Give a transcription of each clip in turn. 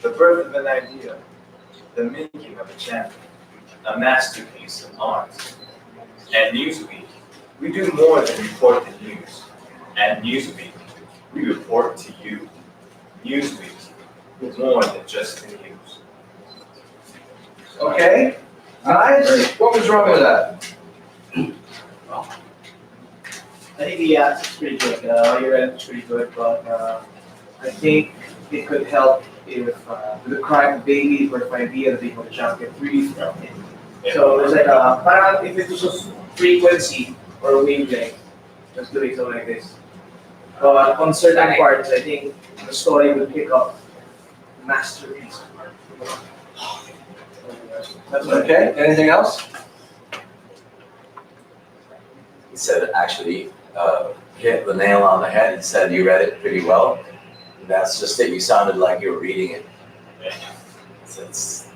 the birth of an idea, the making of a champion, a masterpiece of art. At Newsweek, we do more than report the news. At Newsweek, we report to you. Newsweek is more than just the news. Okay, guys, what was wrong with that? I think the ask is pretty good. Your end is pretty good, but I think it could help if the crime baby or if idea that they want to jump get really from it. So there's like parang if it was a frequency or a wavelength, let's do it something like this. But on certain parts, I think the story would pick up masterpiece. That's Okay, anything else? He said, actually, hit the nail on the head. He said you read it pretty well. And that's just that you sounded like you were reading it. So it's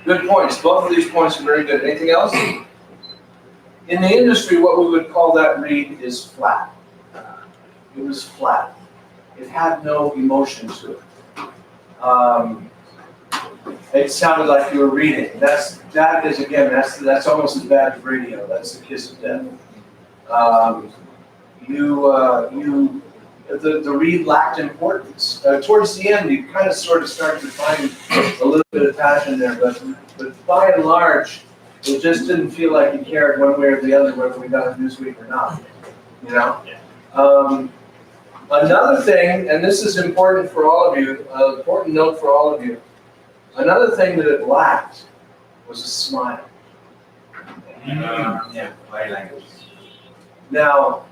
Good points, both of these points are very good. Anything else? In the industry, what we would call that read is flat. It was flat. It had no emotion to it. It sounded like you were reading. That's almost as bad as radio. That's the kiss of death. The read lacked importance. Towards the end, you kind of sort of started to find a little bit of passion there, but by and large, it just didn't feel like you cared one way or the other whether we got a Newsweek or not. You know. Another thing, and this is important for all of you, important note for all of you. Another thing that it lacked was a smile. Body language. Now,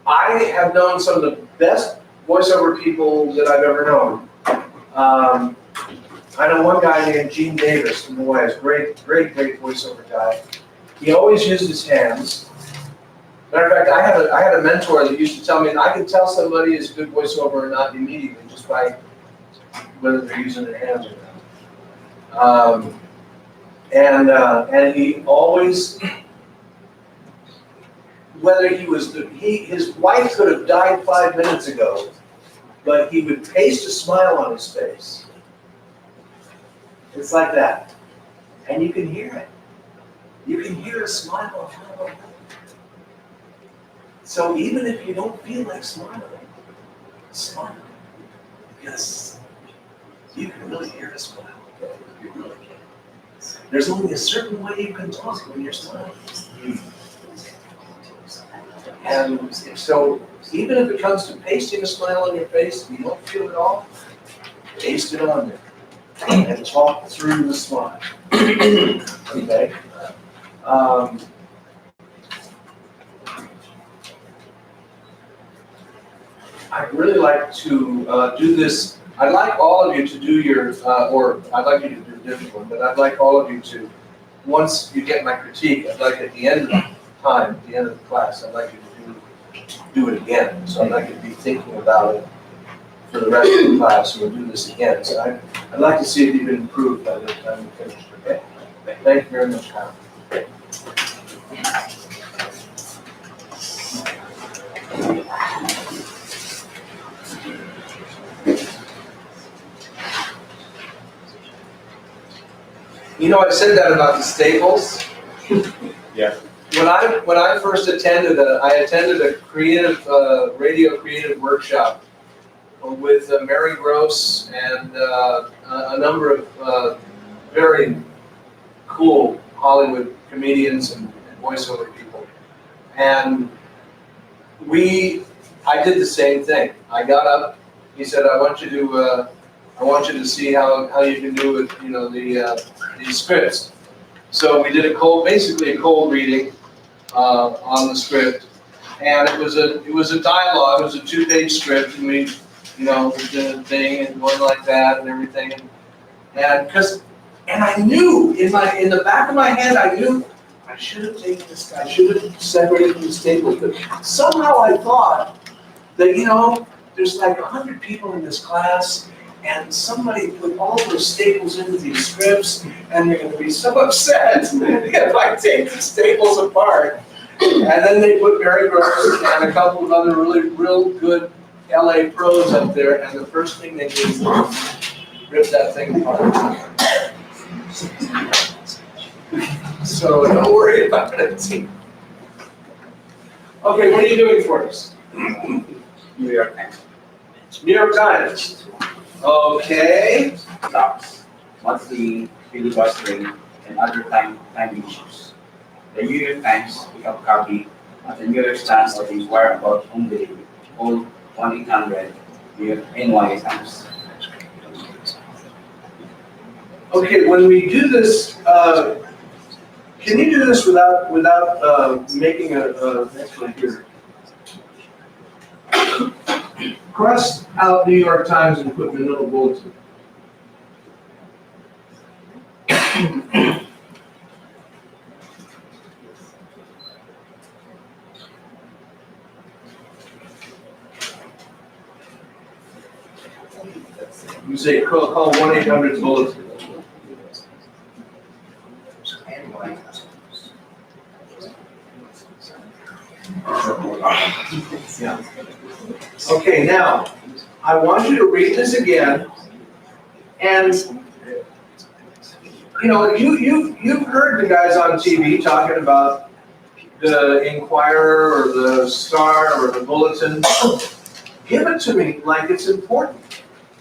I have known some of the best voiceover people that I've ever known. I know one guy named Gene Davis from Hawaii, great voiceover guy. He always used his hands. Matter of fact, I had a mentor that used to tell me I could tell somebody is a good voiceover or not immediately just by whether they're using their hands or not. And he always, whether his wife could have died 5 minutes ago, but he would paste a smile on his face. It's like that. And you can hear it. You can hear a smile. So even if you don't feel like smiling, smile. Because you can really hear a smile. You really can. There's only a certain way you can talk when you're smiling. And so even if it comes to pasting a smile on your face and you don't feel it all, paste it on there and talk through the smile. Okay? I'd really like to do this. I'd like all of you to do your, or I'd like you to do a different one, but I'd like all of you to, once you get my critique, I'd like at the end of the time, at the end of the class, I'd like you to do it again. So I'd like you to be thinking about it for the rest of the class, and we'll do this again. So I'd like to see if you can improve by the time we finish, okay? Thank you very much, Kyle. You know, I said that about the staples. Yeah. When I first attended I attended a creative radio creative workshop with Mary Gross and a number of very cool Hollywood comedians and voiceover people, and I did the same thing. I got up. He said, "I want you to see how you can do it. You know these scripts." So we did basically a cold reading on the script, and it was a dialogue. It was a 2-page script, and we did a thing and going like that and everything, and I knew in the back of my head I knew I should have taken this guy. I should have separated from the staples, but somehow I thought that there's like 100 people in this class. And somebody put all those staples into these scripts, and they're going to be so upset if I take the staples apart. And then they put Mary Gross and a couple of other real good LA pros up there, and the first thing they did is rip that thing apart. So don't worry about it. Okay, what are you doing for us? New York Times. New York Times. Okay. Stocks, monthly filibustering, and other time issues. The New York Times pick up copy at the New York Times or inquire about home delivery. Call 1-800 New York NY Times. Okay, when we do this, can you do this without making actually here? Cross out New York Times and put Manila Bulletin. You say call 1-800 Bulletin. Yeah. Okay, now, I want you to read this again, and, you know, you've heard the guys on TV talking about the Inquirer or the Star or the Bulletin. Give it to me like it's important.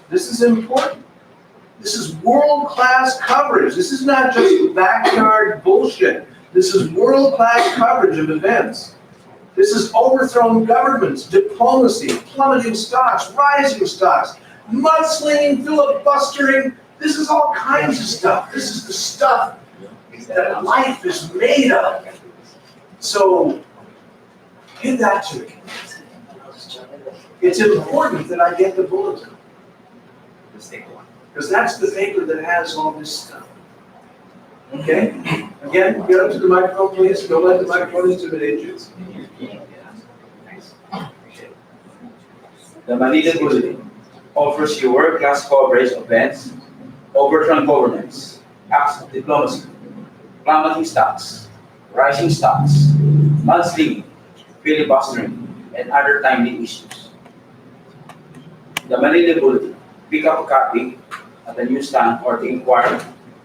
This is important. This is world-class coverage. This is not just backyard bullshit. This is world-class coverage of events. This is overthrown governments, diplomacy, plummeting stocks, rising stocks, mudslinging, filibustering. This is all kinds of stuff. This is the stuff that life is made of. So, give that to me. It's important that I get the bulletin. Because that's the paper that has all this stuff. Okay? Again, get up to the microphone, please. Don't let the microphone intimidate you. The Manila Bulletin offers you world-class coverage of events, overthrown governments, acts of diplomacy, plummeting stocks, rising stocks, mudslinging, filibustering, and other timely issues. The Manila Bulletin. Pick up a copy at the newsstand or to inquire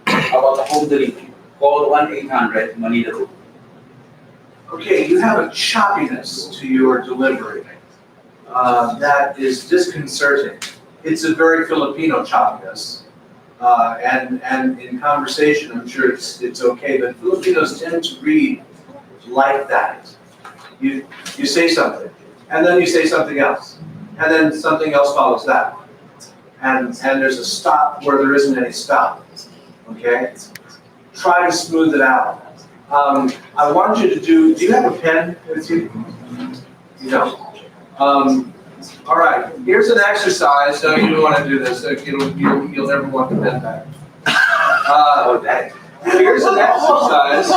about the home delivery. Call 1-800 Manila. Okay, you have a choppiness to your delivery that is disconcerting. It's a very Filipino choppiness. And in conversation, I'm sure it's okay, but Filipinos tend to read like that. You say something, and then you say something else, and then something else follows that. And there's a stop where there isn't any stop, okay? Try to smooth it out. I want you to do you have a pen with you? You don't. All right, here's an exercise. No, you don't want to do this. You'll never want the pen back. Here's an exercise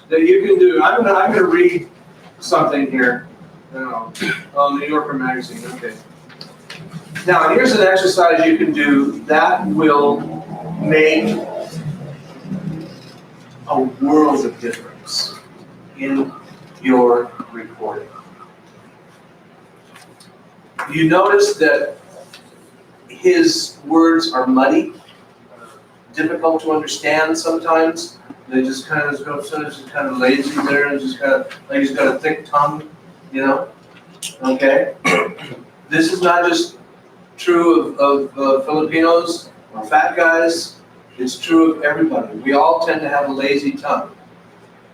that you can do. I'm gonna read something here. New Yorker magazine. Okay. Now, here's an exercise you can do that will make a world of difference in your reporting. You notice that his words are muddy, difficult to understand sometimes. They just kind of go, sometimes just kind of lazy there, and just kind of like he's got a thick tongue, you know. Okay. This is not just true of Filipinos or fat guys. It's true of everybody. We all tend to have a lazy tongue.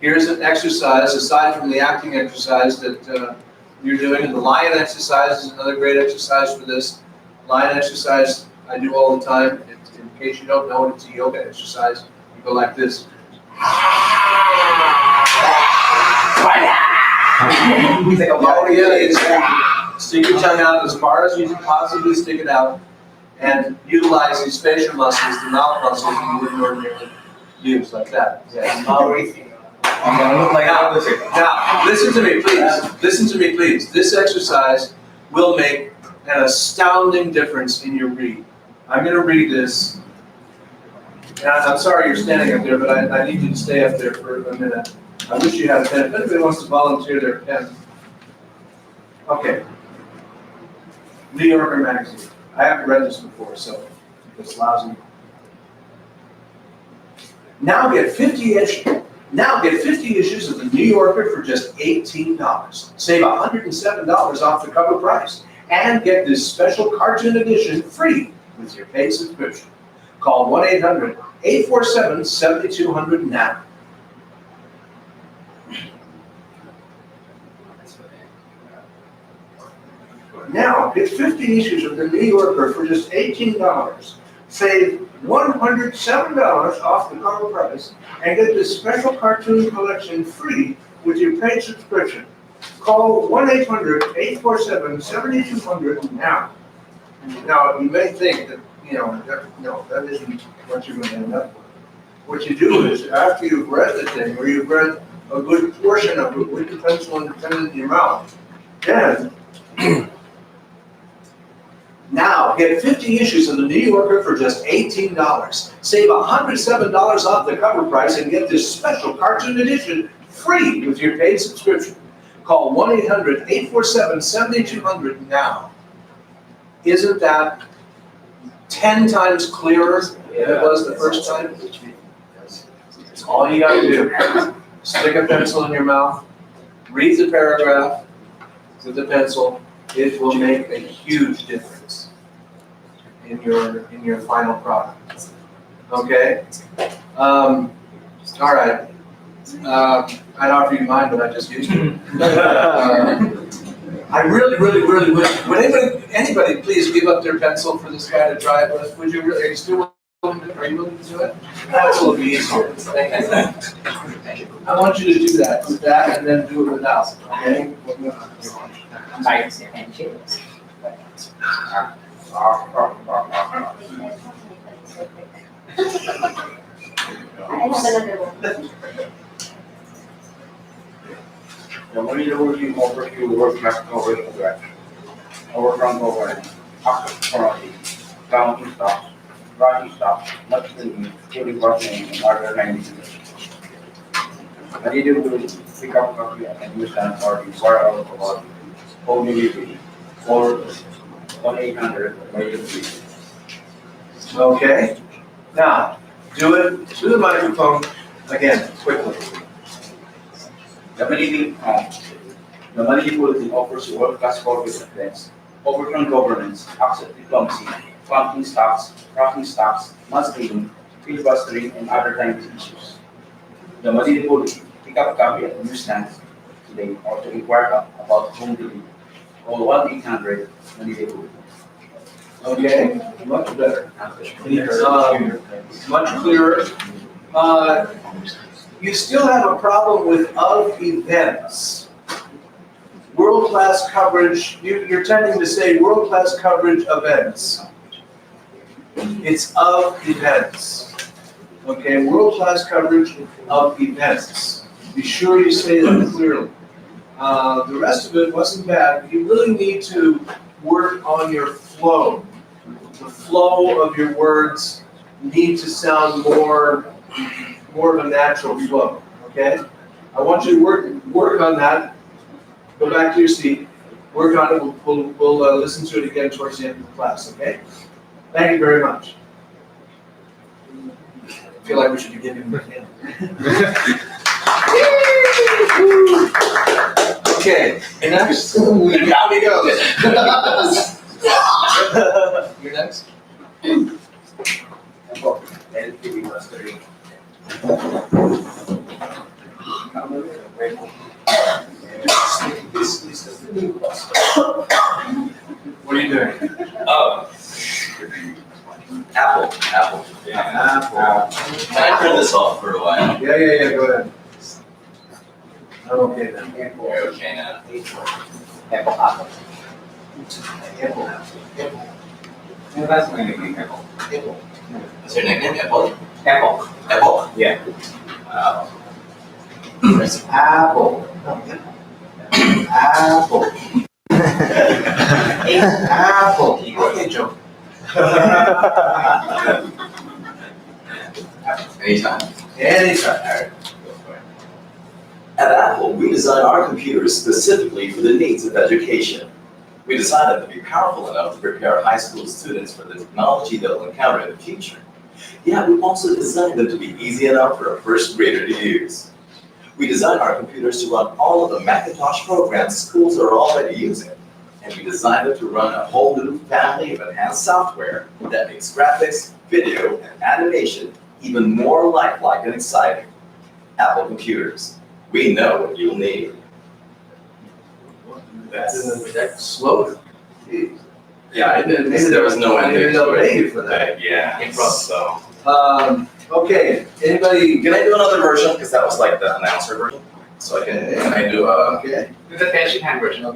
Here's an exercise, aside from the acting exercise that you're doing, and the lion exercise is another great exercise for this. Lion exercise I do all the time. In case you don't know it, it's a yoga exercise. You go like this. Stick your tongue out as far as you can possibly stick it out, and utilize these facial muscles, the mouth muscles you wouldn't ordinarily use, like that. Yes. Now, listen to me, please. Listen to me, please. This exercise will make an astounding difference in your read. I'm going to read this. And I'm sorry you're standing up there, but I need you to stay up there for a minute. I wish you had a pen. If anybody wants to volunteer their pen. Okay. New Yorker magazine. I haven't read this before, so it's lousy. Now get 50 issues of the New Yorker for just $18. Save $107 off the cover price. And get this special cartoon edition free with your paid subscription. Call 1-800-847-7200 now. Now, get 50 issues of the New Yorker for just $18. Save $107 off the cover price and get this special cartoon collection free with your paid subscription. Call 1-800-847-7200 now. Now, you may think that, that isn't what you're going to end up with. What you do is, after you've read the thing, or you've read a good portion of it with the pencil independent in your mouth, then now, get 50 issues of the New Yorker for just $18. Save $107 off the cover price and get this special cartoon edition free with your paid subscription. Call 1-800-847-7200 now. Isn't that 10 times clearer than it was the first time? It's all you gotta do. Stick a pencil in your mouth, read the paragraph with the pencil. It will make a huge difference in your final product. Okay? All right. I'd offer you mine, but I just used it. I really wish. Would anybody please give up their pencil for this guy to try it with? Would you really? Are you still willing to do it? That's a little easier. I want you to do that with that, and then do it without. Okay? Nice and cheers. I have another one. The money that will be offered to work-class coverage of that. Overfront overhead, after penalty, counting stocks, running stocks, much cleaning, including washing and other kinds of things. Additive to pick up copy and use an or require out of home delivery or 1-800-3. Okay? Now, do it to the microphone again, quickly. The money policy offers world-class corporate events, overturn governance, access diplomacy, planting stocks, tracking stocks, mudslinging, filibustering, and other kinds of issues. The money policy, pick up a copy at the newsstand today or to inquire about home delivery. Call 1-800-money. Okay? Much better. Much clearer. You still have a problem with of events. World-class coverage, you're tending to say world-class coverage events. It's of events. Okay, world-class coverage of events. Be sure you say that clearly. The rest of it wasn't bad. You really need to work on your flow. The flow of your words need to sound more of a natural flow, okay? I want you to work on that. Go back to your seat. Work on it. We'll listen to it again towards the end of the class, okay? Thank you very much. I feel like we should be giving him a hand. Okay, next. Down he goes. You're next. What are you doing? Oh. Apple. Apple. Can I turn this off for a while? Yeah, go ahead. I'm okay then. You're okay now. Apple. Apple. That's my nickname, Apple. Is your nickname Apple? Apple. Apple? Yeah. It's apple. Apple. Apple. Okay, Joe. Anytime. Anytime. Alright. At Apple, we design our computers specifically for the needs of education. We designed them to be powerful enough to prepare high school students for the technology they'll encounter in the future. Yeah, we also designed them to be easy enough for a first grader to use. We designed our computers to run all of the Macintosh programs schools are already using. And we designed them to run a whole new family of enhanced software that makes graphics, video, and animation even more lifelike and exciting. Apple computers. We know what you'll need. That's slow. Yeah, there was no I didn't ending know to it. Dave for that. Yeah, so. Okay, anybody? Can I do another version? Because that was like the announcer version. So can I do a. Okay. Do the Tension Hand version. I'll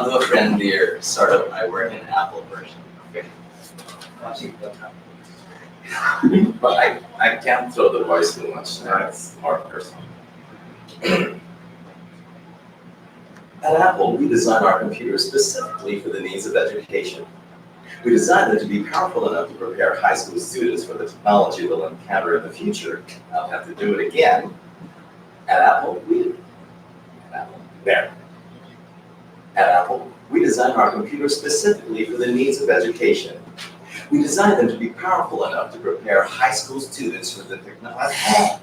do a friendlier sort of I work in Apple version. But I can't throw the voice too much. That's more personal. At Apple, we design our computers specifically for the needs of education. We designed them to be powerful enough to prepare high school students for the technology they'll encounter in the future. I'll have to do it again. At Apple, At Apple, we design our computers specifically for the needs of education. We designed them to be powerful enough to prepare high school students for the technology.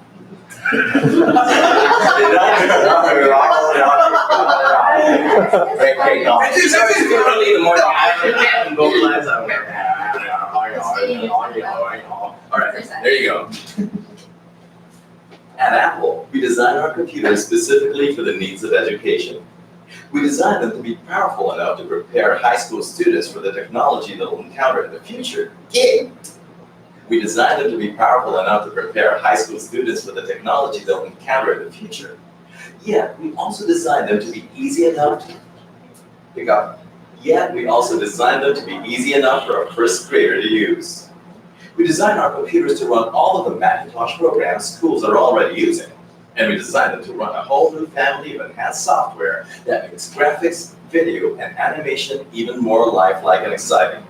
Alright, there you go. At Apple, we design our computers specifically for the needs of education. We designed them to be powerful enough to prepare high school students for the technology they'll encounter in the future. Yeah. We designed them to be powerful enough to prepare high school students for the technology they'll encounter in the future. Yet, we also designed them to be easy enough to pick up. Yet, we also designed them to be easy enough for a first grader to use. We designed our computers to run all of the Macintosh programs schools are already using. And we designed them to run a whole new family of enhanced software that makes graphics, video, and animation even more lifelike and exciting.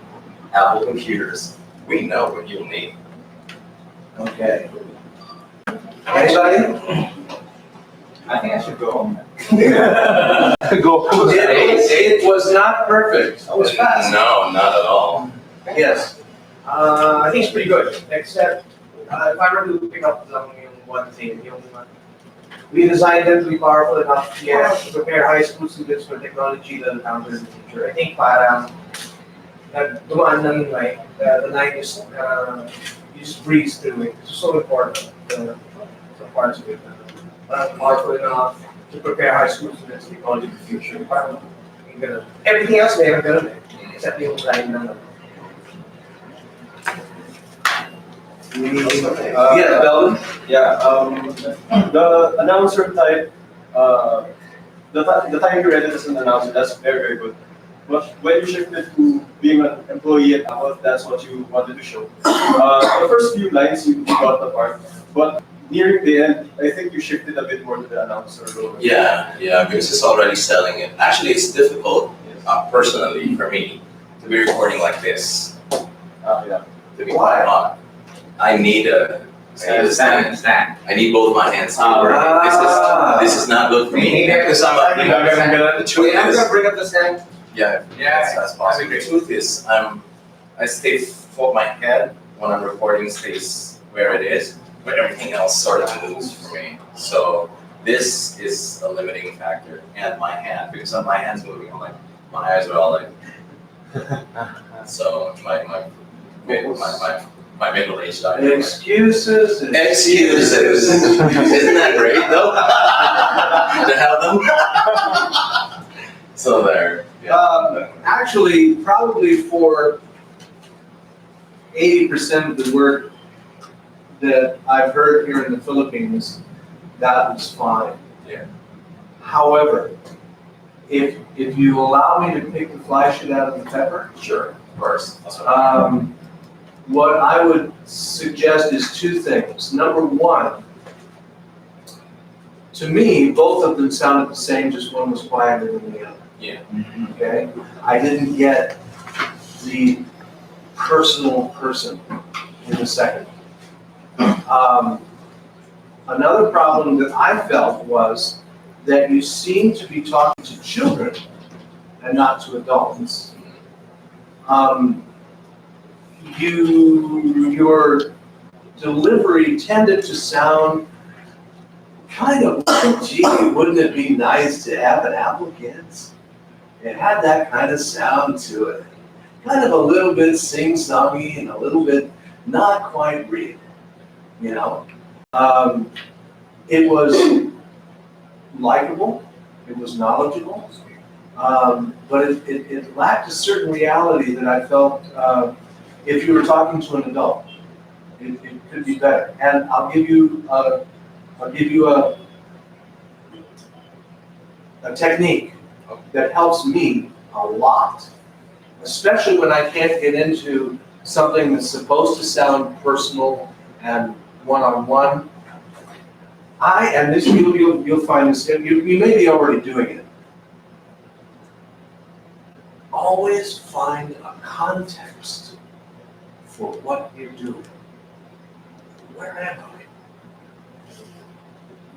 Apple computers. We know what you'll need. Okay. Anybody? I think I should go home. Go. It was not perfect. It was fast. No, not at all. Yes. I think it's pretty good, except if I were to pick up one thing, we designed them to be powerful enough to prepare high school students for technology that encounter in the future. I think parang dumaan lang yung line, the line is you just breeze through it. It's so important, the parts of it. Powerful enough to prepare high school students for technology in the future. Parang, everything else meron ganun eh, except yung line lang. Yeah, Belvin? Yeah, the announcer type, the time you read it as an announcer, that's very, very good. But when you shifted to being an employee at Apple, that's what you wanted to show. The first few lines you got the part, but nearing the end, I think you shifted a bit more to the announcer role. Yeah, because it's already selling it. Actually, it's difficult, personally, for me, to be recording like this. Yeah. To be quite honest. I need a stand. I need both my hands to work. This is not good for me. Because the truth I'm is, gonna bring up the stand. yeah, that's possible. The truth is, I stay my head when I'm recording stays where it is, but everything else sort of moves for me. So this is a limiting factor, and my hand, because my hand's moving, I'm like, my eyes are all like. So my middle-aged eye. Excuses. Excuses. Isn't that great though? To have them. So there. Yeah. Actually, probably for 80% of the work that I've heard here in the Philippines, that was fine. Yeah. However, if you allow me to pick the fly shit out of the pepper, Sure, of course. That's what I would suggest is two things. Number one, to me, both of them sounded the same, just one was quieter than the other. Yeah. Okay? I didn't get the personal person in the second. Another problem that I felt was that you seem to be talking to children and not to adults. Your delivery tended to sound kind of like, gee, wouldn't it be nice to have an Apple Kids? It had that kind of sound to it. Kind of a little bit sing-songy and a little bit not quite real, you know? It was likable, it was knowledgeable, but it lacked a certain reality that I felt if you were talking to an adult, it could be better. And I'll give you a technique that helps me a lot, especially when I can't get into something that's supposed to sound personal and one-on-one. And this you'll find this, you may be already doing it. Always find a context for what you're doing. Where am I?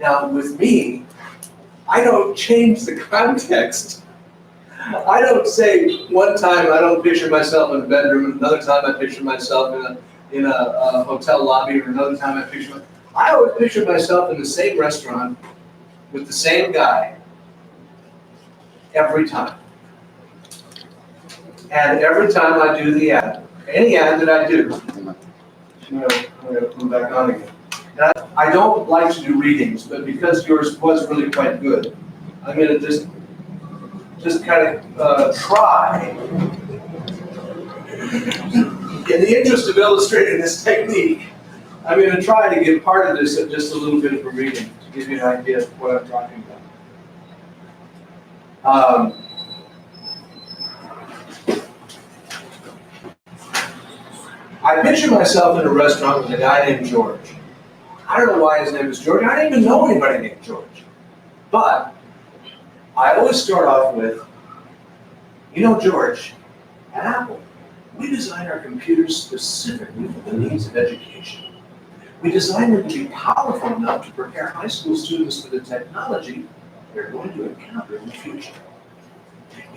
Now, with me, I don't change the context. I don't say one time I don't picture myself in a bedroom, another time I picture myself in a hotel lobby, or another time I always picture myself in the same restaurant with the same guy every time. And every time I do the ad, any ad that I do, I'm gonna come back on again. And I don't like to do readings, but because yours was really quite good, I'm gonna just kind of try, in the interest of illustrating this technique, I'm going to try to give part of this at just a little bit of a reading to give you an idea of what I'm talking about. I picture myself in a restaurant with a guy named George. I don't know why his name is George. I don't even know anybody named George. But I always start off with, you know, George, at Apple, we design our computers specifically for the needs of education. We design them to be powerful enough to prepare high school students for the technology they're going to encounter in the future.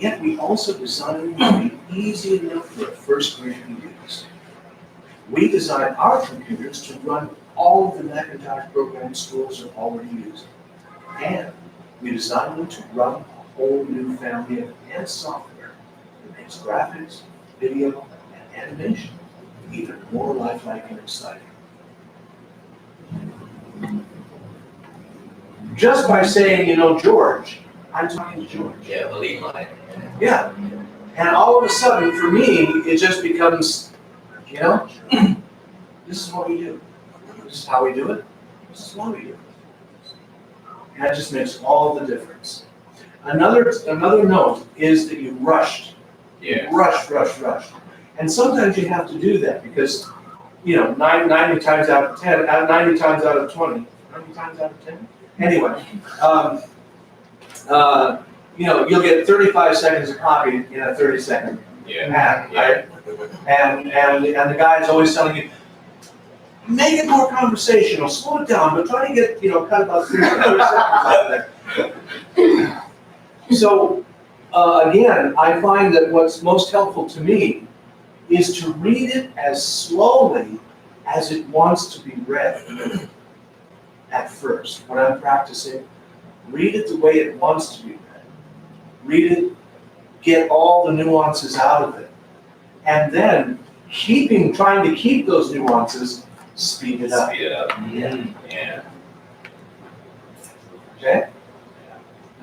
Yet we also design them to be easy enough for a first grader to use. We design our computers to run all of the Macintosh programs schools are already using. And we design them to run a whole new family of advanced software that makes graphics, video, and animation even more lifelike and exciting. Just by saying, you know, George, I'm talking to George. Yeah, the lead line. Yeah. And all of a sudden, for me, it just becomes, you know, this is what we do. This is how we do it. This is why we do it. And that just makes all the difference. Another note is that you rushed. Yeah. Rushed. And sometimes you have to do that because, you know, 90 times out of 10, 90 times out of 20, 90 times out of 10? Anyway, you know, you'll get 35 seconds of copy in a 30-second ad, right? And the guy's always telling you, make it more conversational, slow it down, but try to get, you know, cut about 30 seconds out there. So, again, I find that what's most helpful to me is to read it as slowly as it wants to be read at first. When I'm practicing, read it the way it wants to be read. Read it, get all the nuances out of it. And then, trying to keep those nuances, speed it up. Speed it up. Yeah. Okay?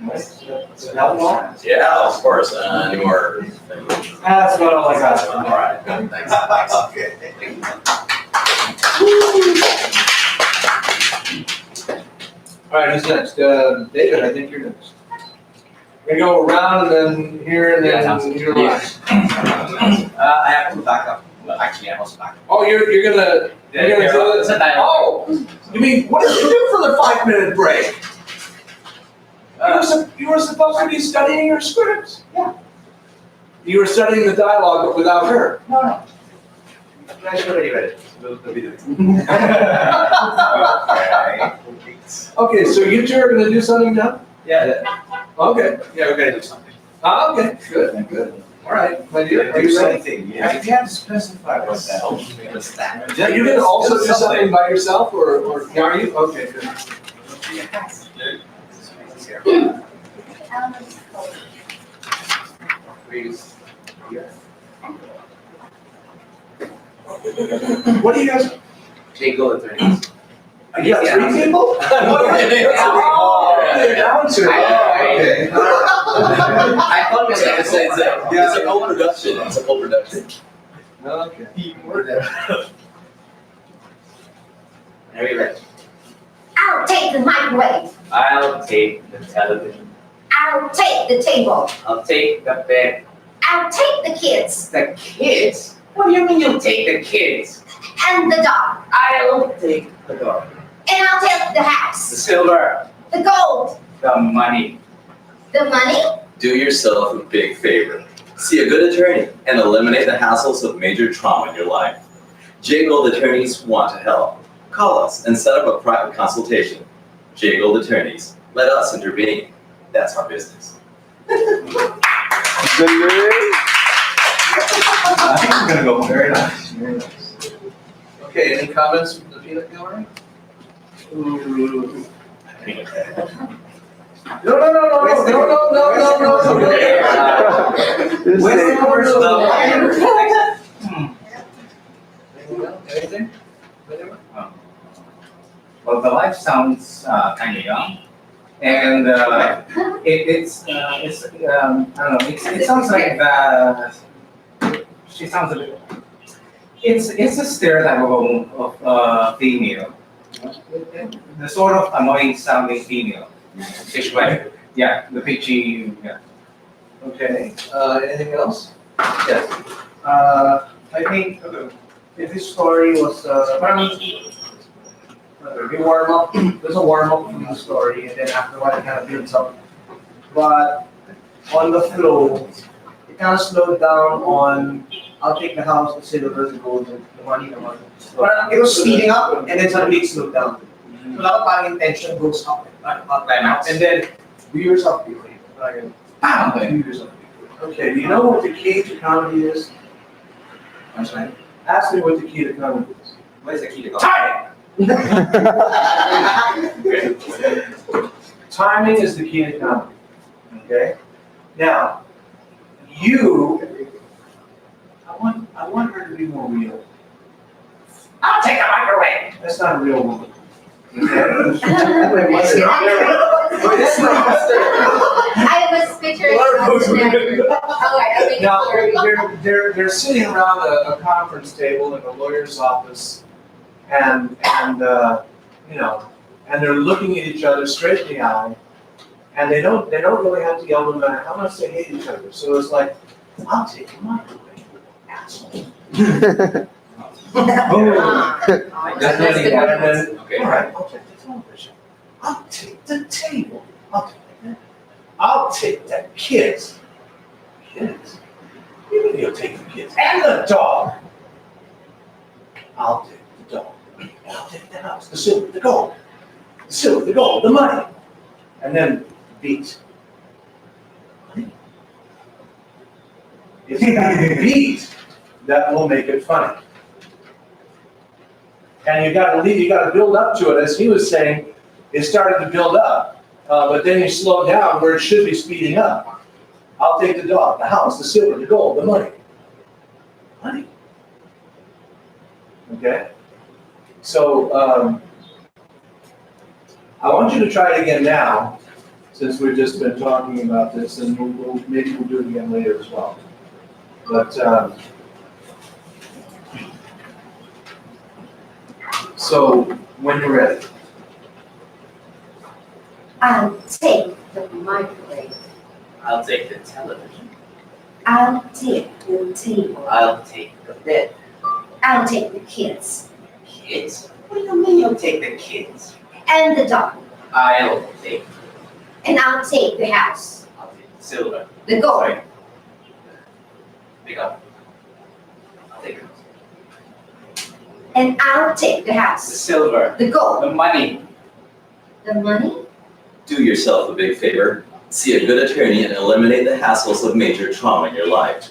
All right, so that one all? Yeah, of course. Any more? That's about all I got. All right. Thanks. Okay. All right, who's next? David, I think you're next. We're gonna go around and then here and then you're last. I have to back up. Well, actually, I also back up. Oh, you're gonna do It's a it? dialogue. Oh, you mean, what did you do for the 5-minute break? You were supposed to be studying your scripts. Yeah. You were studying the dialogue but without her. No. I should already read it. We'll be doing it. Okay, so you two are gonna do something now? Okay, Yeah, we're gonna do something. okay, good, good. All right, my dear, are you ready? You have to specify what the hell. Yeah, you can also do something by yourself, or are you? Okay, good. What do you guys? Jago attorneys. Yeah, three people? Oh, They're down to it. Okay. I thought you were gonna say it's a co-production, it's a co-production. Okay. Are you ready? I'll take the microwave. I'll take the television. I'll take the table. I'll take the bed. I'll take the kids The kids? What do you mean you'll take the kids? and the dog. I'll take the dog. And I'll take the The house, silver. the gold, The money. the money. Do yourself a big favor. See a good attorney and eliminate the hassles of major trauma in your life. J Gold Attorneys want to help. Call us and set up a private consultation. J Gold Attorneys, let us intervene. That's our business. I think I'm gonna go very nice, very nice. Okay, any comments from the peanut gallery? No, no, no, no, no, no, no, no, no, no. Anything? Anyone? Well, the life sounds kind of young, and it's I don't know. It sounds like she sounds a bit. It's a stereotype of female, the sort of annoying sounding female. It's like the pitchy. Yeah. Okay, anything else? Yes. I think if this story was, we warm up, there's a warm up from the story, and then after a while it kind of builds up. But on the flow, it kind of slowed down on, I'll take the house, the silver, the gold, the money. But it was speeding up, and then suddenly it slowed down. So now parang intention goes up, and then viewers up. Viewers up. Okay, do you know what the key to comedy is? I'm sorry. Ask me what the key to comedy is. What is the key to go? Timing is the key to comedy, okay? Now, you, I want her to be more real. I'll take a microwave. That's not a real woman. I was picturing something. Alright, Now, they're sitting around a conference table in a lawyer's office, and you know, and they're looking at each other straight in the eye, and they don't really have to yell no matter how much they hate each other. So it's like, I'll take your microwave, asshole. That's really And then, Okay. all right, I'll take the television. I'll take the table. I'll take that. I'll take the kids. Kids? You mean you'll take the kids and the dog? I'll take the dog. I'll take the house, the silver, the gold. The silver, the gold, the money. And then beat. Money. It's that beat that will make it funny. And you gotta build up to it. As he was saying, it started to build up, but then you slow down where it should be speeding up. I'll take the dog, the house, the silver, the gold, the money. Money. Okay? So, I want you to try it again now, since we've just been talking about this, and maybe we'll do it again later as well. But, so, when you're ready. I'll take the microwave. I'll take the television. I'll take the table. I'll take the bed. I'll take the kids Kids? What do you mean you'll take the kids? and the dog. I'll take. And I'll take the house, I'll take the silver. the gold. Sorry. Pick up. I'll take it. And I'll take the The house, silver. the gold, The money. the money. Do Do yourself a big favor. See a good attorney and eliminate the hassles of major trauma in your life.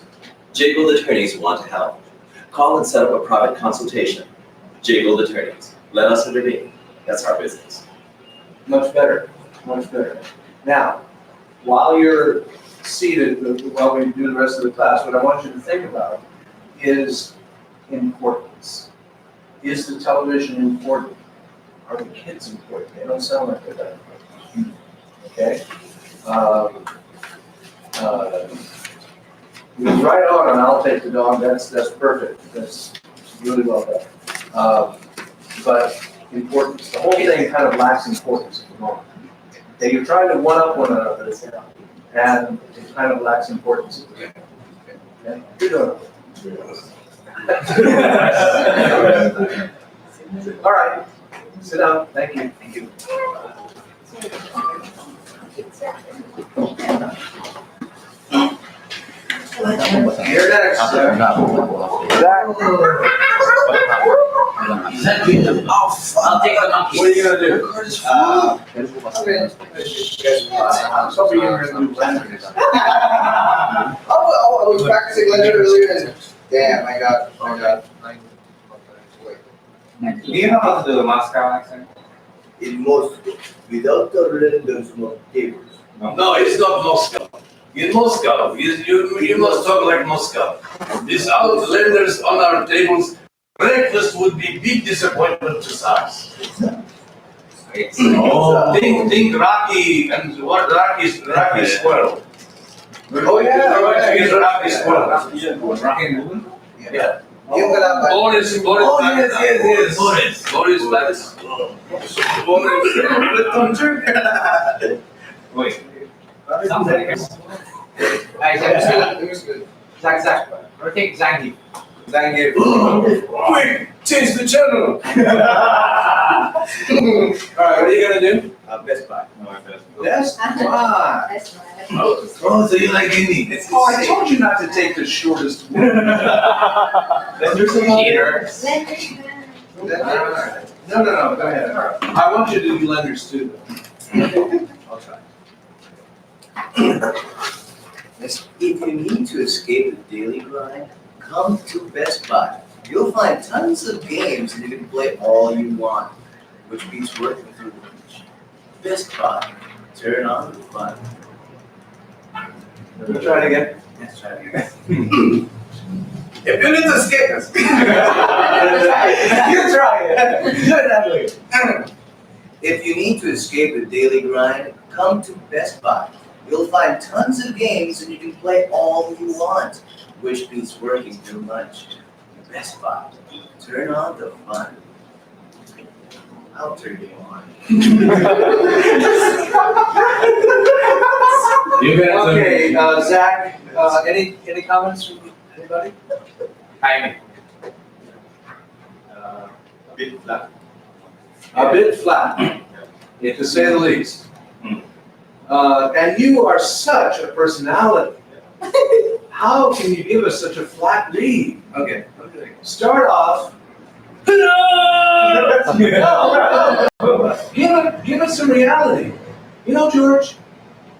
J. Gould Attorneys want to help. Call and set up a private consultation. J. Gould Attorneys. Let us intervene. That's our business. Much better, much better. Now, while you're seated, while we do the rest of the class, what I want you to think about is importance. Is the television important? Are the kids important? They don't sound like they're that important. Okay? Right on, I'll take the dog, that's perfect, that's really well done. But importance, the whole thing kind of lacks importance at the moment. Okay, you're trying to one-up one another, and it kind of lacks importance. Okay? You're doing it. All right, sit down, thank you. Thank you. You're next, sir. I'll take the monkey. What are you gonna do? I was practicing ledger earlier and damn, I got. Do you know how to do the Moscow accent? In Moscow, without the red, there's no tables. No, it's not Moscow. In Moscow, you must talk like Moscow. Without lenders on our tables, breakfast would be big disappointment to us. Think Rocky and what Rocky Squirrel. Oh, yeah. He's Rocky Squirrel. Yeah. Boris. yes. Boris Latis. Wait. Something. Zach. Or take Zangief. Quick, change the channel. All right, what are you gonna do? Best Buy. Best Buy. That's right. Oh, so you like Indy? Oh, I told you not to take the shortest one. Cheater. No, go ahead. I want you to do lenders too. I'll try. If you need to escape the daily grind, come to Best Buy. You'll find tons of games and you can play all you want, which beats working through lunch. Best Buy. Turn on the fun. We'll try it again. Let's try it again. If you need to escape us. You try it. Do it that way. If you need to escape the daily grind, come to Best Buy. You'll find tons of games and you can play all you want, which beats working through lunch. Best Buy. Turn on the fun. I'll turn you on. Okay, Zach, any comments from anybody? Timing. Bit flat. A bit flat, to say the least. And you are such a personality. How can you give us such a flat read? Okay. Start off. Give us some reality. You know, George,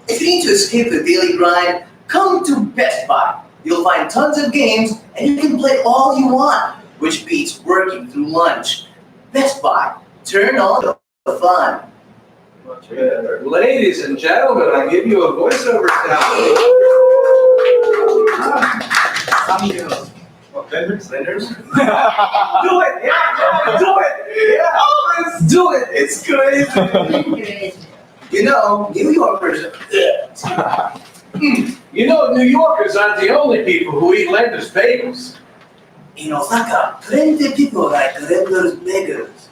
If you need to escape the daily grind, come to Best Buy. You'll find tons of games and you can play all you want, which beats working through lunch. Best Buy. Turn on the fun. ladies and gentlemen, I give you a voiceover talent. Lenders? Do it, yeah, do it, yeah, always do it. It's crazy. You know, New Yorkers. You know, New Yorkers aren't the only people who eat Lender's bagels. In Osaka, plenty people like Lender's bagels.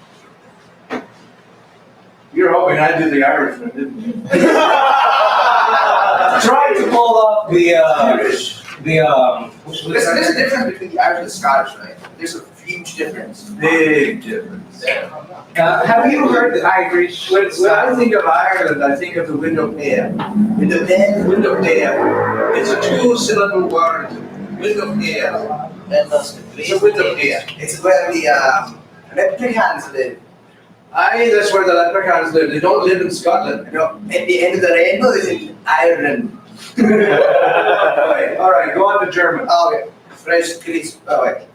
You're hoping I did the Irishman, didn't you? Trying to pull off Irish. what's There's a difference between the Irish and the Scottish, right? There's a huge difference. big difference. Have you heard the Irish? When I think of Ireland, I think of the window pane. Window pane. Window pane. It's a two-syllable word. Window pane. And It's a window pane. It's where the replicants live. Aye, that's where the leprechauns live. They don't live in Scotland. You know, at the end of the rainbow is in Ireland. All right, go on to German. Okay, fresh crisp,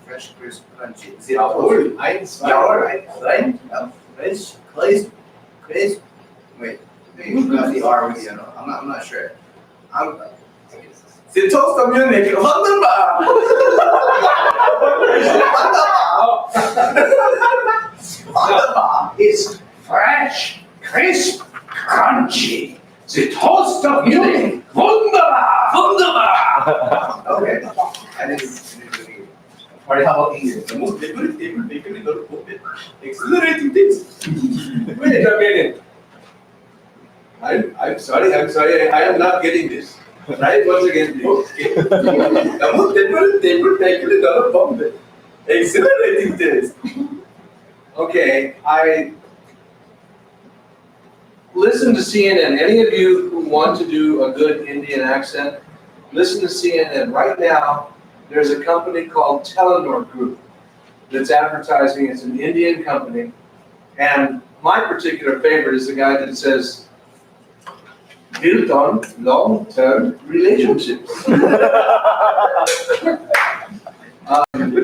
fresh crisp crunchy. Is it Jawohl, eins, Yeah, all right, right? Fresh, crisp. Wait, you got the R with you, no? I'm not sure. The toast of Munich, wunderbar! Wunderbar. It's fresh, crisp, crunchy. The toast of Munich. Wunderbar! Wunderbar! Okay. I didn't really. Or how about English? The most decorative table bacon in the open, exhilarating things. Wait a minute. I'm sorry, I am not getting this. Right, once again, please. Okay. The most decorative table bacon in the Bombay, exhilarating things. Okay, I listen to CNN. Any of you who want to do a good Indian accent, listen to CNN. Right now, there's a company called Telenor Group that's advertising. It's an Indian company. And my particular favorite is the guy that says, built on long-term relationships. But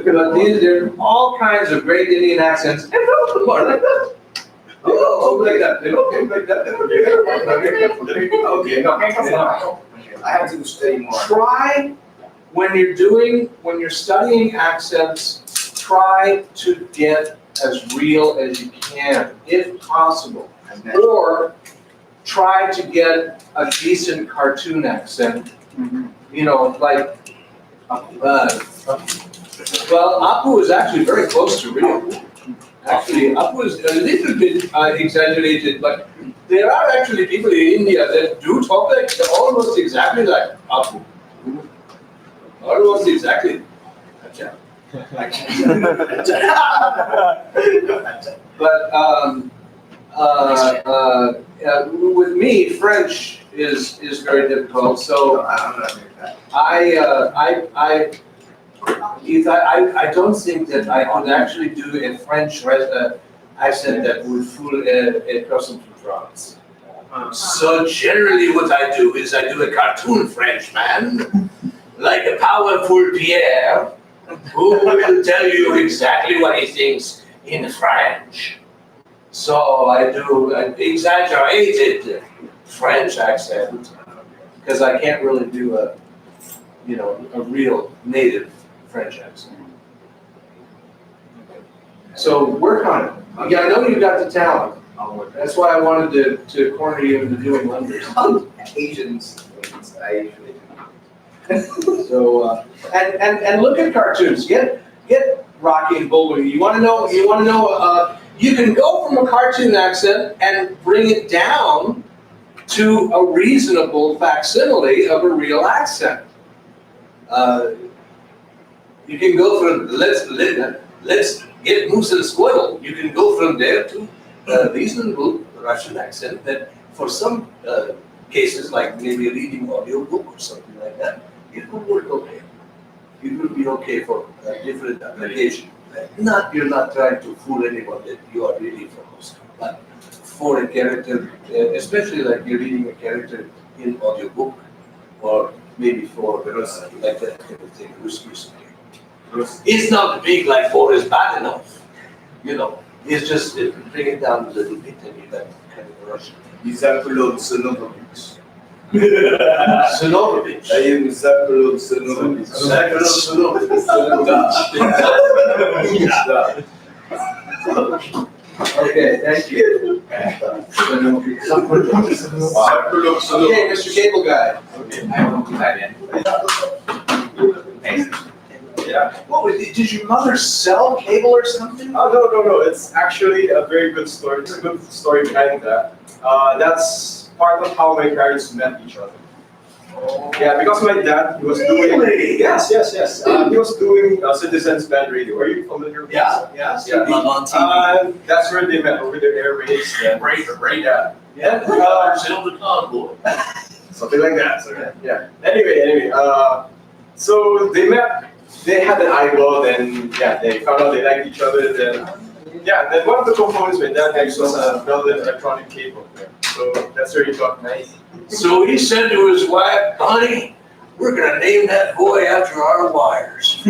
there are all kinds of great Indian accents, and most of them are like that. They don't talk like that. They don't talk like that. Okay. I have to study more. Try, when you're studying accents, try to get as real as you can, if possible. Or try to get a decent cartoon accent, you know, like, well, Apu is actually very close to real. Actually, Apu is a little bit exaggerated, but there are actually people in India that do talk like almost exactly like Apu. Almost exactly. But with me, French is very difficult. So I'm not doing that. I don't think that I could actually do a French accent that would fool a person from France. So generally what I do is I do a cartoon Frenchman, like a powerful Pierre, who will tell you exactly what he thinks in French. So I do an exaggerated French accent, because I can't really do a real native French accent. So work on it. Yeah, I know you've got the talent. That's why I wanted to corner you into doing wonders. Asians, I usually do. So and look at cartoons. Get Rocky and Bullwinkle. You want to know? You can go from a cartoon accent and bring it down to a reasonable facsimile of a real accent. You can go from let's get Moose and Squirrel. You can go from there to a reasonable Russian accent that for some cases, like maybe reading audio book or something like that, it would work okay. It would be okay for a different application. You're not trying to fool anyone that you are really from Moscow, but for a character, especially like you're reading a character in audio book, or maybe for like that kind of thing, it's not big like four is bad enough, It's just bring it down a little bit and you got kind of a Russian. Zakulov Synovovich. Synovovich. I am Zakulov Synovovich. Okay, thank you. Okay, Mr. Cable Guy. I won't do that in. Thanks. Yeah. What, did your mother sell cable or something? Oh, no. It's actually a very good story. It's a good story behind that. That's part of how my parents met each other. Yeah, because my dad, he was doing. Really? Yes. He was doing Citizens Band Radio. Are you familiar with Yeah. On TV. That's where they met, over the airwaves. And, Silver cardboard. something like that. So, yeah. Anyway. So they met. They had an eyeball. Then they found out they liked each other. Then Yeah, then one of the components with that was a Belden electronic cable. So that's where you got nice. So he said to his wife, honey, we're gonna name that boy after our wires.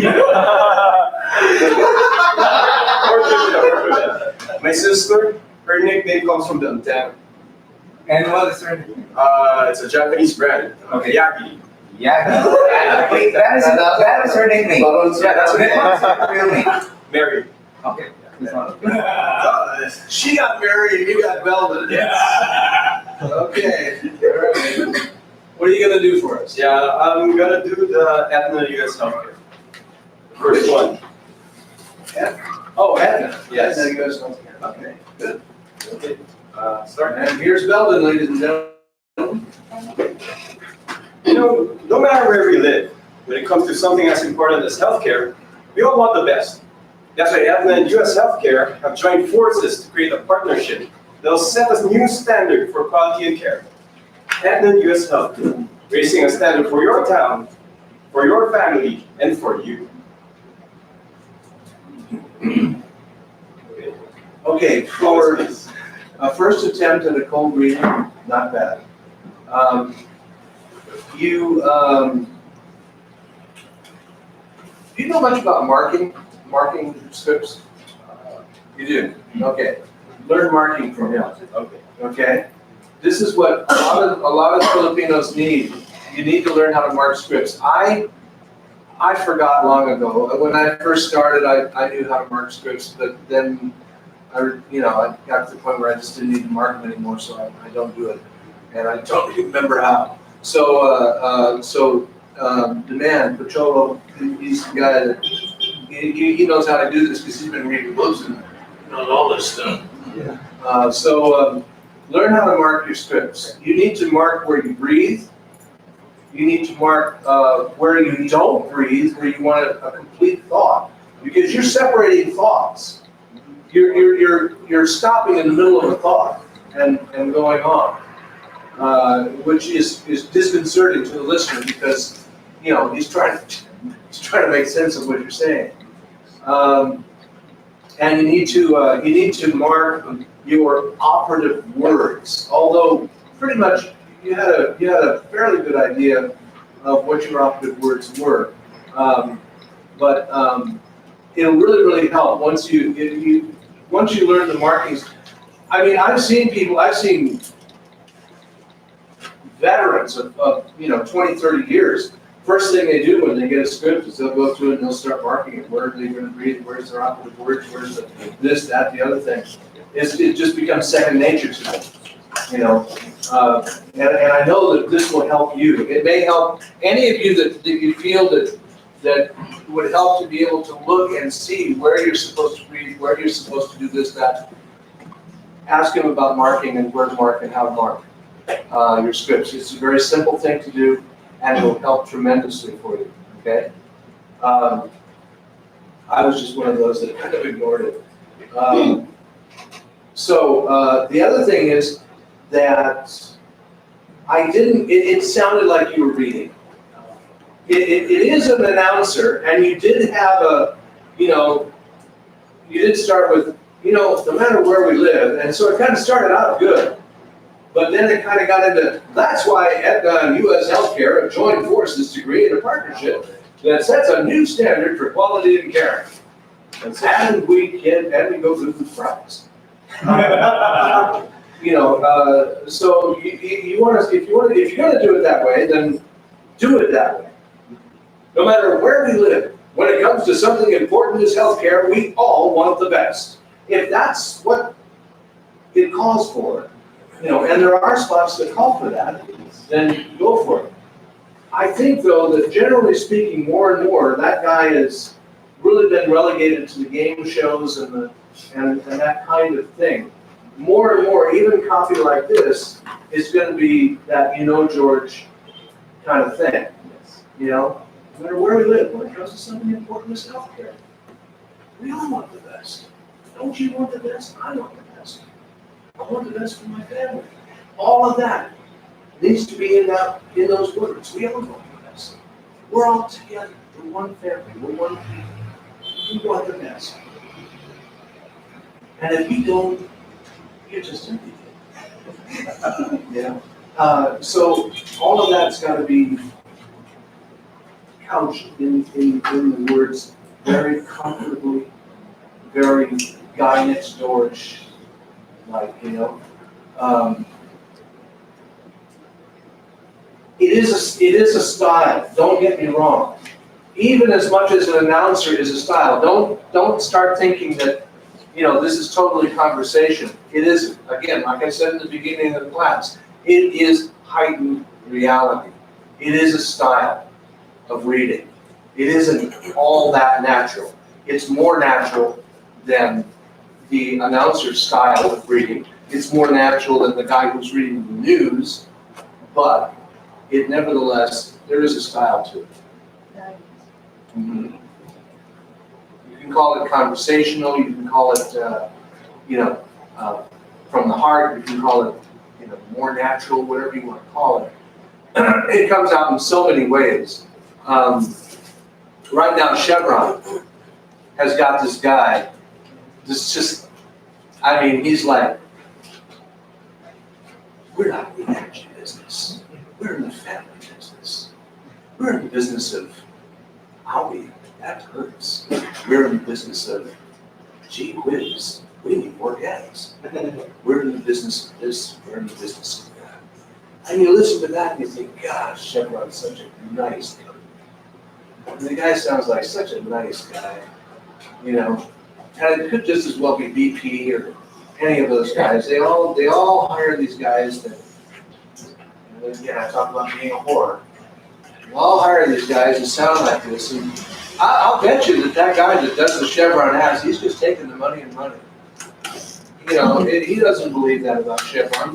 My sister, her nickname comes from the antenna. And what is her name? It's a Japanese brand. Okay. Yagi. Yeah. Wait, that is her nickname. Yeah, that's her name. What's her real name? Mary. Okay. She got married and you got Belden. Yeah. Okay, all right. What are you gonna do for us? Yeah, I'm gonna do the Aetna US Healthcare. First one. Oh, Aetna. Yes. Aetna US Healthcare. Okay, good. Okay. Start. And here's Belden, ladies and gentlemen. You know, no matter where we live, when it comes to something as important as healthcare, we all want the best. That's why Aetna and US Healthcare have joined forces to create a partnership that will set a new standard for quality and care. Aetna and US Healthcare, raising a standard for your town, for your family, and for you. Okay, for a first attempt at a cold reading, not bad. Do you know much about marking scripts? You do? Okay. Learn marking from him. Okay. Okay? This is what a lot of Filipinos need. You need to learn how to mark scripts. I forgot long ago. When I first started, I knew how to mark scripts, but then I got to the point where I just didn't need to mark them anymore, so I don't do it. And I don't even remember how. So the man, Pacholo, he's the guy that, he knows how to do this because he's been reading books and knows all this stuff. Yeah. Learn how to mark your scripts. You need to mark where you breathe. You need to mark where you don't breathe, where you want a complete thought, because you're separating thoughts. You're stopping in the middle of a thought and going on, which is disconcerting to the listener because he's trying to make sense of what you're saying. And you need to mark your operative words. Although pretty much you had a fairly good idea of what your operative words were, but it'll really help once you learn the markings. I mean, I've seen veterans of 20, 30 years. First thing they do when they get a script is they'll go through it and they'll start marking it. Where are they going to breathe? Where's their operative words? Where's this, that, the other thing? It just becomes second nature to them, And I know that this will help you. It may help any of you that you feel that would help to be able to look and see where you're supposed to breathe, where you're supposed to do this, that. Ask him about marking and where to mark and how to mark your scripts. It's a very simple thing to do, and it will help tremendously for you, okay? I was just one of those that kind of ignored it. So the other thing is that it sounded like you were reading. It is an announcer, and you did have you did start with, no matter where we live, and so it kind of started out good. But then it kind of got into, that's why Aetna and US Healthcare have joined forces to create a partnership that sets a new standard for quality and care. And we go through the fries. So you want to, if you're going to do it that way, then do it that way. No matter where we live, when it comes to something important as healthcare, we all want the best. If that's what it calls for, and there are spots that call for that, then go for it. I think, though, that generally speaking, more and more, that guy has really been relegated to the game shows and that kind of thing. More and more, even copy like this is going to be that George kind of thing. No matter where we live, when it comes to something important as healthcare, we all want the best. Don't you want the best? I want the best. I want the best for my family. All of that needs to be in those words. We all want the best. We're all together. We're one family. We're one people. We want the best. And if you don't, you're just an idiot. Yeah. So all of that's got to be couched in the words very comfortably, very guy next door-ish, like, you know. It is a style, don't get me wrong. Even as much as an announcer is a style, don't start thinking that, you know, this is totally conversation. It isn't. Again, like I said in the beginning of the class, it is heightened reality. It is a style of reading. It isn't all that natural. It's more natural than the announcer's style of reading. It's more natural than the guy who's reading the news, but it nevertheless, there is a style to it. Mhm. You can call it conversational, you can call it, from the heart, you can call it, more natural, whatever you want to call it. It comes out in so many ways. Right now, Chevron has got this guy, he's like, we're not in the energy business. We're in the family business. We're in the business of, owie, that hurts. We're in the business of, gee whiz, we need more gas. We're in the business of this, we're in the business of that. And you listen to that and you think, gosh, Chevron's such a nice guy. And the guy sounds like such a nice guy, And it could just as well be BP or any of those guys. They all hire these guys that, again, I talk about being a whore. They all hire these guys who sound like this, and I'll bet you that guy that does the Chevron ads, he's just taking the money and running. He doesn't believe that about Chevron,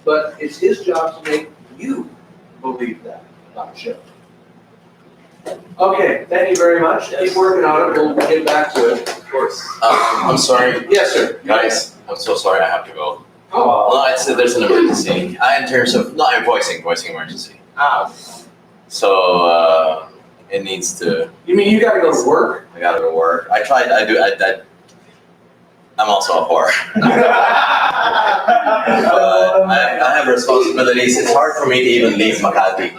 but it's his job to make you believe that about Chevron. Okay, thank you very much. Keep working on it. We'll get back to it. Of course. I'm sorry. Yes, sir. Guys, I'm so sorry I have to go. Oh. Well, I'd say there's an emergency. In terms of, not voicing emergency. So, it needs to, You mean you gotta go to work? I gotta go to work. I'm also a whore. But I have responsibilities. It's hard for me to even leave Makati.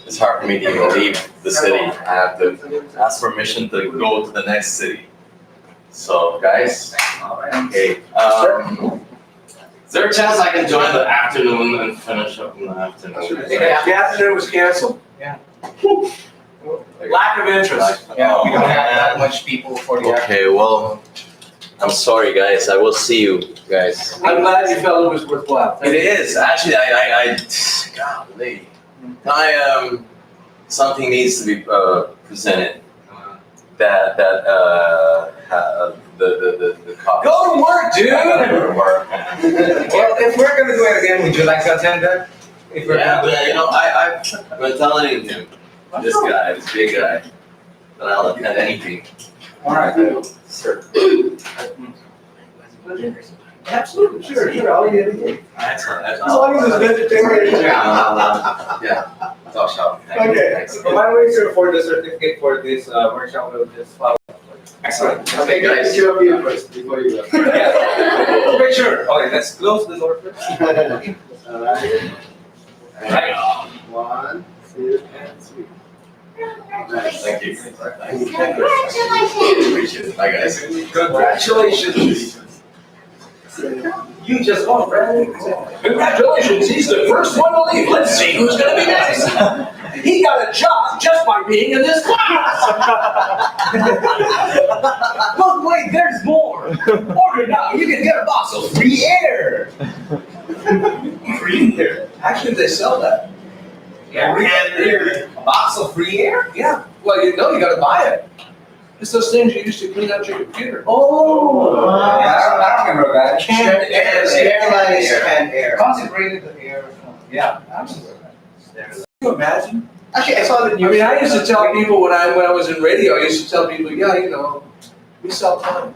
It's hard for me to even leave the city. I have to ask permission to go to the next city. So, guys, okay. Is there a chance I can join the afternoon and finish up in the afternoon? The afternoon was canceled. Yeah. Lack of interest. Yeah, we don't have that much people for the. Okay, well, I'm sorry, guys. I will see you guys. I'm glad you felt it was worthwhile. It is actually. Golly, something needs to be presented. The copy. Go to work, dude! Go to work. Well, if we're gonna do it again, would you like to attend that? If we're Yeah, gonna do it but I've been telling him, this big guy, that I'll attend anything. All right. Sir. Absolutely, sure, all you gotta do. Excellent. As long as it's vegetarian. Yeah. Talk shop. Thank you. Okay, Thanks. so by the way, sir, for the certificate for this workshop, we'll just follow. Excellent. Okay, guys. get up here first before you go. Yeah. Make sure. Okay, let's close the door first. Right. 1, 2, and 3. Thank you. Congratulations. Appreciate it. Bye, guys. Congratulations. You just won, right? Congratulations, he's the first one to leave. Let's see who's gonna be next. He got a job just by being in this class. But wait, there's more. Order now, you can get a box of free air. Free air? Actually, they sell that. Yeah, air. a box of free air? Yeah, well, you gotta buy it. It's those things you used to clean out your computer. Oh, yeah, I remember that. Canned air. Canned air. Concentrated air. Yeah, I remember that. Can you imagine? Actually, I saw the news. I used to tell people when I was in radio, I used to tell people, we sell time.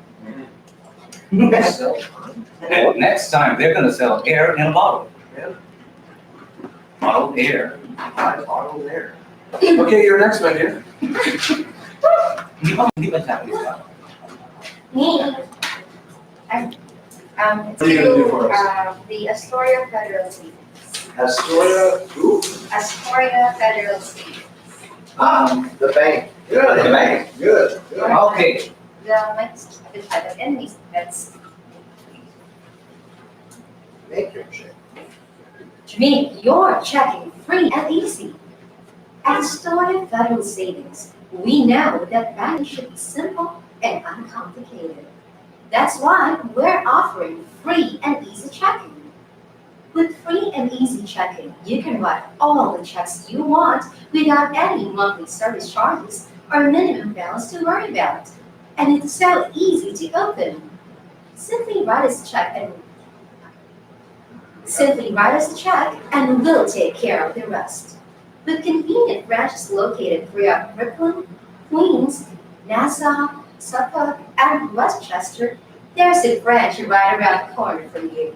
We sell time. Well, next time, they're gonna sell air in a bottle. Yeah. Bottled air. Bottled air. Okay, your next one here. Hindi ba sabi ka? Me, I'm What are you gonna do for us? The Astoria Federal Savings. Astoria, who? Astoria Federal Savings. The bank. Good. The bank. Good, good. Okay, The type of enemies that's Make your check. to make your checking free and easy. At Astoria Federal Savings, we know that banking should be simple and uncomplicated. That's why we're offering free and easy checking. With free and easy checking, you can write all the checks you want without any monthly service charges or minimum balance to worry about. And it's so easy to open. Simply write us a check and we'll take care of the rest. With convenient branches located throughout Brooklyn, Queens, Nassau, Suffolk, and Westchester, there's a branch right around the corner for you.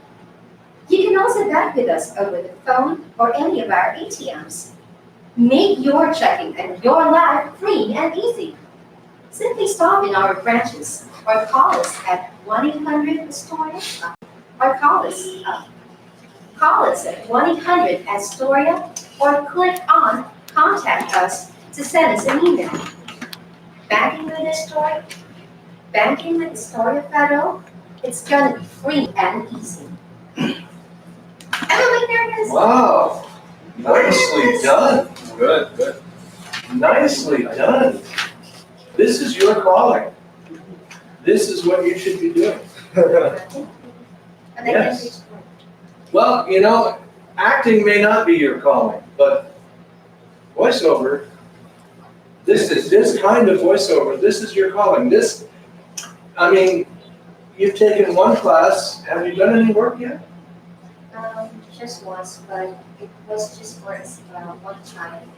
You can also bank with us over the phone or any of our ATMs. Make your checking and your life free and easy. Simply stop in our branches or call us at 1-800-ASTORIA or call us at 1-800-ASTORIA or click on Contact Us to send us an email. Banking with Astoria Federal, it's gonna be free and easy. Am I nervous? Wow, nicely done. Good, good. Nicely done. This is your calling. This is what you should be doing. And Yes. Well, you know, acting may not be your calling, but voiceover, this kind of voiceover, this is your calling. I mean, you've taken one class, have you done any work yet? Just once, but it was just for one time.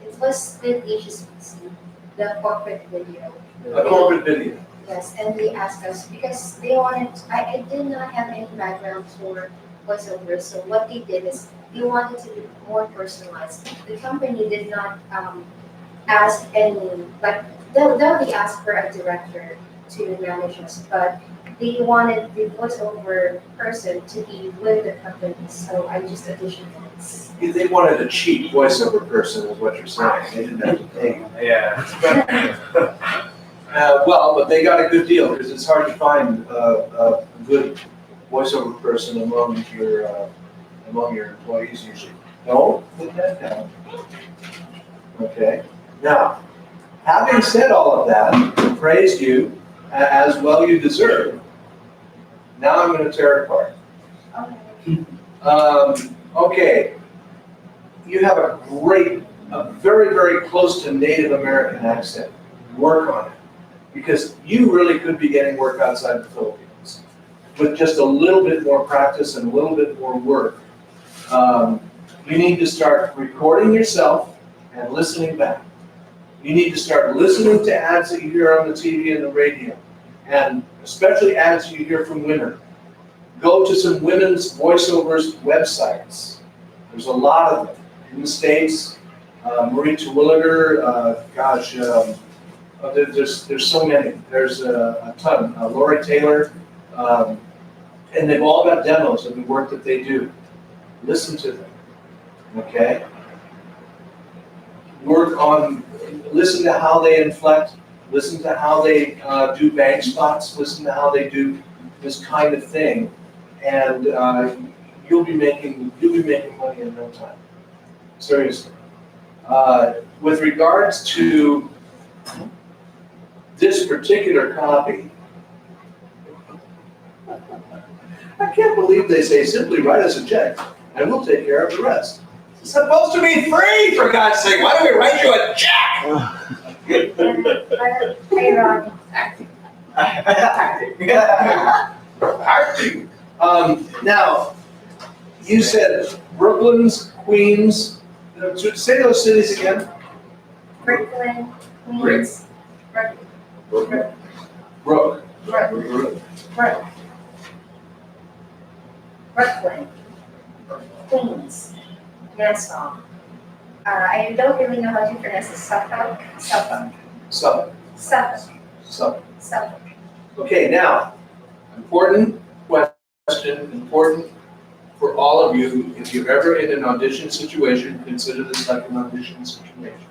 It was with HSBC, the corporate video. A corporate video. Yes, and they asked us, because they wanted, I did not have any background for voiceover, so what they did is, they wanted to be more personalized. The company did not ask any, like, though they asked for a director to manage us, but they wanted the voiceover person to be with the company, so I just auditioned for this. They wanted a cheap voiceover person, is what you're saying. They didn't have to pay. yeah. Well, but they got a good deal, because it's hard to find a good voiceover person among your employees usually. No, put that down. Okay, now, having said all of that, praised you as well you deserve, now I'm gonna tear it apart. Okay, you have a very, very close to Native American accent. Work on it, because you really could be getting work outside the Philippines. With just a little bit more practice and a little bit more work, you need to start recording yourself and listening back. You need to start listening to ads that you hear on the TV and the radio, and especially ads you hear from women. Go to some women's voiceovers websites. There's a lot of them in the States. Marie Terwilliger, there's so many. There's a ton. Lori Taylor, and they've all got demos of the work that they do. Listen to them, okay? Listen to how they inflect, listen to how they do bank spots, listen to how they do this kind of thing, and you'll be making money in no time. Seriously. With regards to this particular copy, I can't believe they say simply write us a check and we'll take care of the rest. It's supposed to be free, for God's sake. Why don't we write you a check? Now, you said Brooklyn's, Queens, say those cities again. Brooklyn, Queens, Brook. Brooklyn, Queens, Nassau. I don't really know how to pronounce it. Suffolk. Okay, now, important question. question, important for all of you. If you're ever in an audition situation, consider this like an audition situation.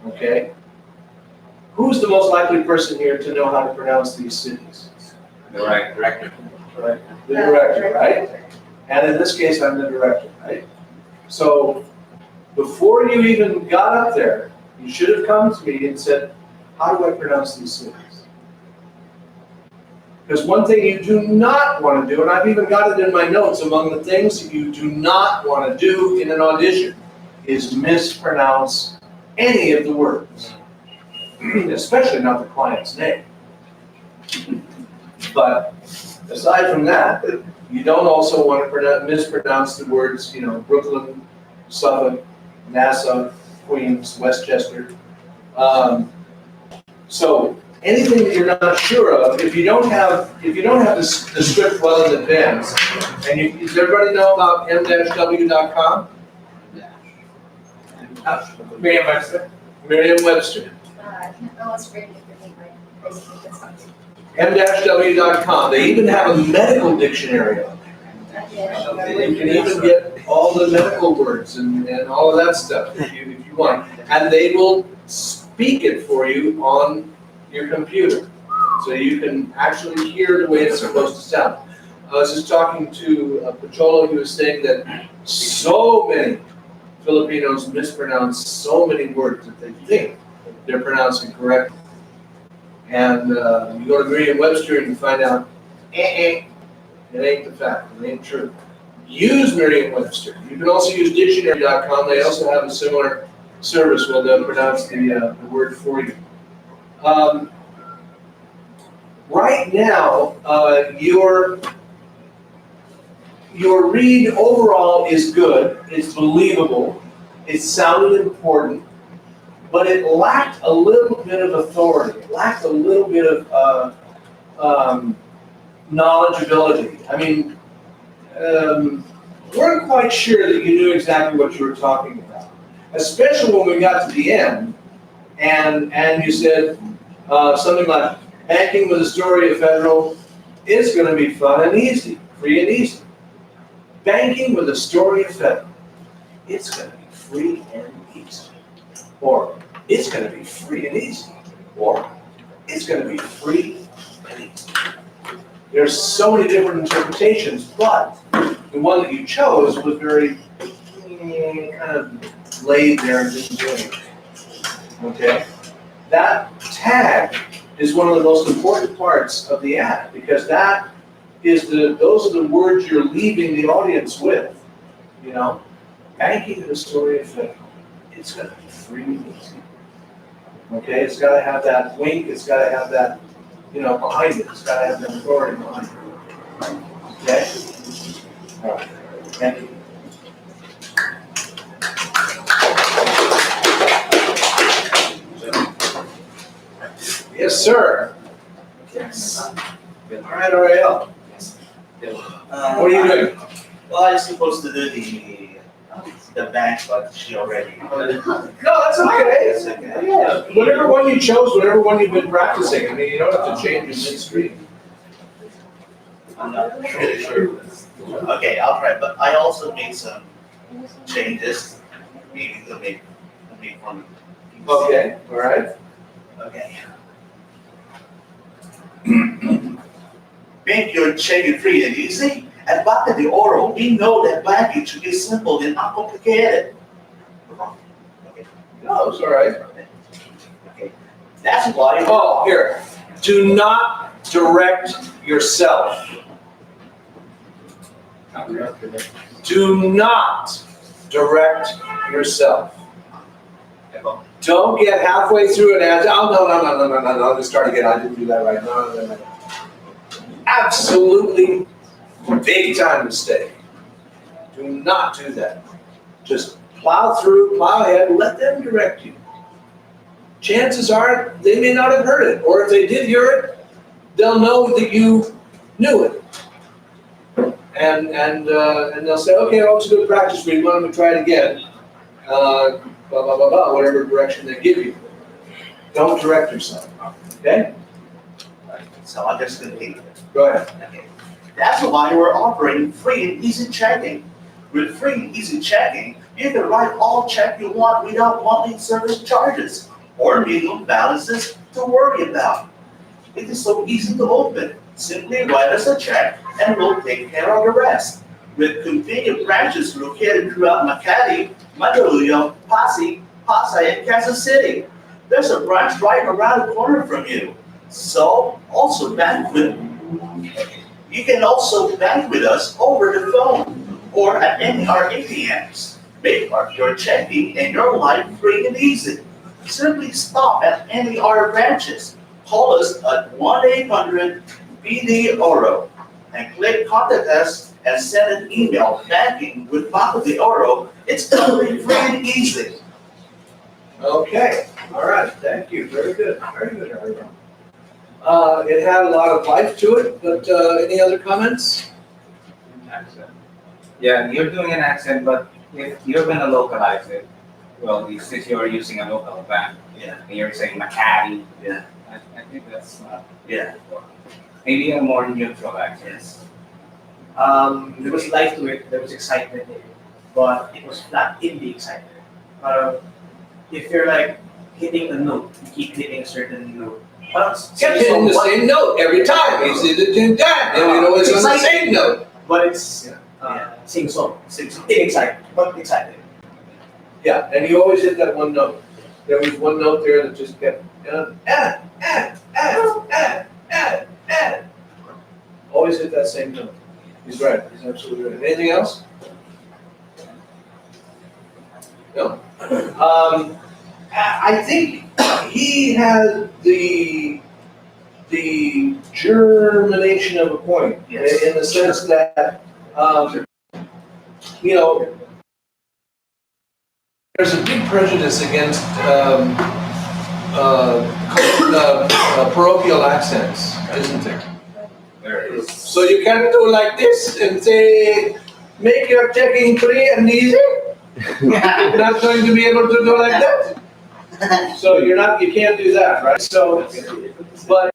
Okay? Who's the most likely person here to know how to pronounce these cities? The right director. Right. The director, right? And in this case, I'm the director, right? So before you even got up there, you should have come to me and said, how do I pronounce these cities? Because one thing you do not want to do, and I've even got it in my notes, among the things that you do not want to do in an audition is mispronounce any of the words, especially not the client's name. But aside from that, you don't also want to mispronounce the words, Brooklyn, Suffolk, Nassau, Queens, Westchester. So anything that you're not sure of, if you don't have the script well in advance, and does everybody know about m-w.com? Merriam-Webster. Merriam-Webster. Oh, it's very different, right? m-w.com. They even have a medical dictionary on there. You can even get all the medical words and all of that stuff if you want. And they will speak it for you on your computer. So you can actually hear the way it's supposed to sound. I was just talking to Pacholo, who was saying that so many Filipinos mispronounce so many words that they think they're pronouncing correctly. And you go to Merriam-Webster and you find out, it ain't the fact, it ain't true. Use Merriam-Webster. You can also use dictionary.com. They also have a similar service where they'll pronounce the word for you. Right now, your read overall is good, it's believable, it sounded important, but it lacked a little bit of authority, it lacked a little bit of knowledgeability. I mean, weren't quite sure that you knew exactly what you were talking about, especially when we got to the end, and you said something like, banking with Astoria Federal is going to be fun and easy, free and easy. Banking with Astoria Federal, it's going to be free and easy. Or, it's going to be free and easy. Or, it's going to be free and easy. There's so many different interpretations, but the one that you chose was very kind of laid there and didn't do anything. Okay? That tag is one of the most important parts of the ad, because that is those are the words you're leaving the audience with. Banking in Astoria Federal, it's going to be free and easy. Okay, it's got to have that wink, it's got to have that, behind it, it's got to have that authority behind it. Okay? All right, thank you. Yes, sir. Yes. All right, Ariel. What are you doing? Well, I was supposed to do the bank, but she already. No, that's okay. That's okay. Yeah, whatever one you chose, whatever one you've been practicing. I mean, you don't have to change it midstream. I'm not really sure. Okay, I'll try, but I also made some changes, maybe to make one. Okay, all right. Okay. Make your checking free and easy. At back of the oral, we know that banking should be simple and uncomplicated. Okay. No, it's all right. Okay. That's why. Oh, here. Do not direct yourself. Do not direct yourself. Don't get halfway through an ad. Oh, no. Let's start again. I didn't do that right. No. Absolutely big time mistake. Do not do that. Just plow through, plow ahead, let them direct you. Chances are they may not have heard it, or if they did hear it, they'll know that you knew it. And they'll say, okay, well, it's a good practice read. Why don't we try it again? Blah, blah, blah, blah, whatever direction they give you. Don't direct yourself, okay? So I'll just continue. Go ahead. Okay. That's why we're offering free and easy checking. With free and easy checking, you can write all check you want without monthly service charges or minimum balances to worry about. It is so easy to open. Simply write us a check and we'll take care of the rest. With convenient branches located throughout Makati, Mandaluyong, Pasig, Pasay, and Kansas City. There's a branch right around the corner from you. So, also bank with You can also bank with us over the phone or at any of our ATMs. Make your checking and your life free and easy. Simply stop at any of our branches. Call us at 1-800-BD-ORO and click Contact Us and send an email banking with Banco de Oro. It's totally free and easy. Okay, all right, thank you, very good, everyone. It had a lot of life to it, but any other comments? Accent. Yeah, you're doing an accent, but if you're gonna localize it, well, since you're using a local bank, Yeah. and you're saying Makati, Yeah. I think that's not. Yeah. Maybe a more neutral accent. There was life to it, there was excitement in it, but it was flat in the excitement. If you're like hitting a note, you keep hitting a certain note. Kept hitting the same note every time, you see the same time, and you know it's on the same note. But it's sing song, excited, but excited. Yeah, and you always hit that one note. There was one note there that just kept, always hit that same note. He's right, he's absolutely right. Anything else? No? I think he had the germination of a point, Yes. in the sense that, you know, there's a big prejudice against parochial accents, isn't there? There it is. So you can do like this and say, make your checking free and easy. You're not going to be able to do like that. So you can't do that, right? So, but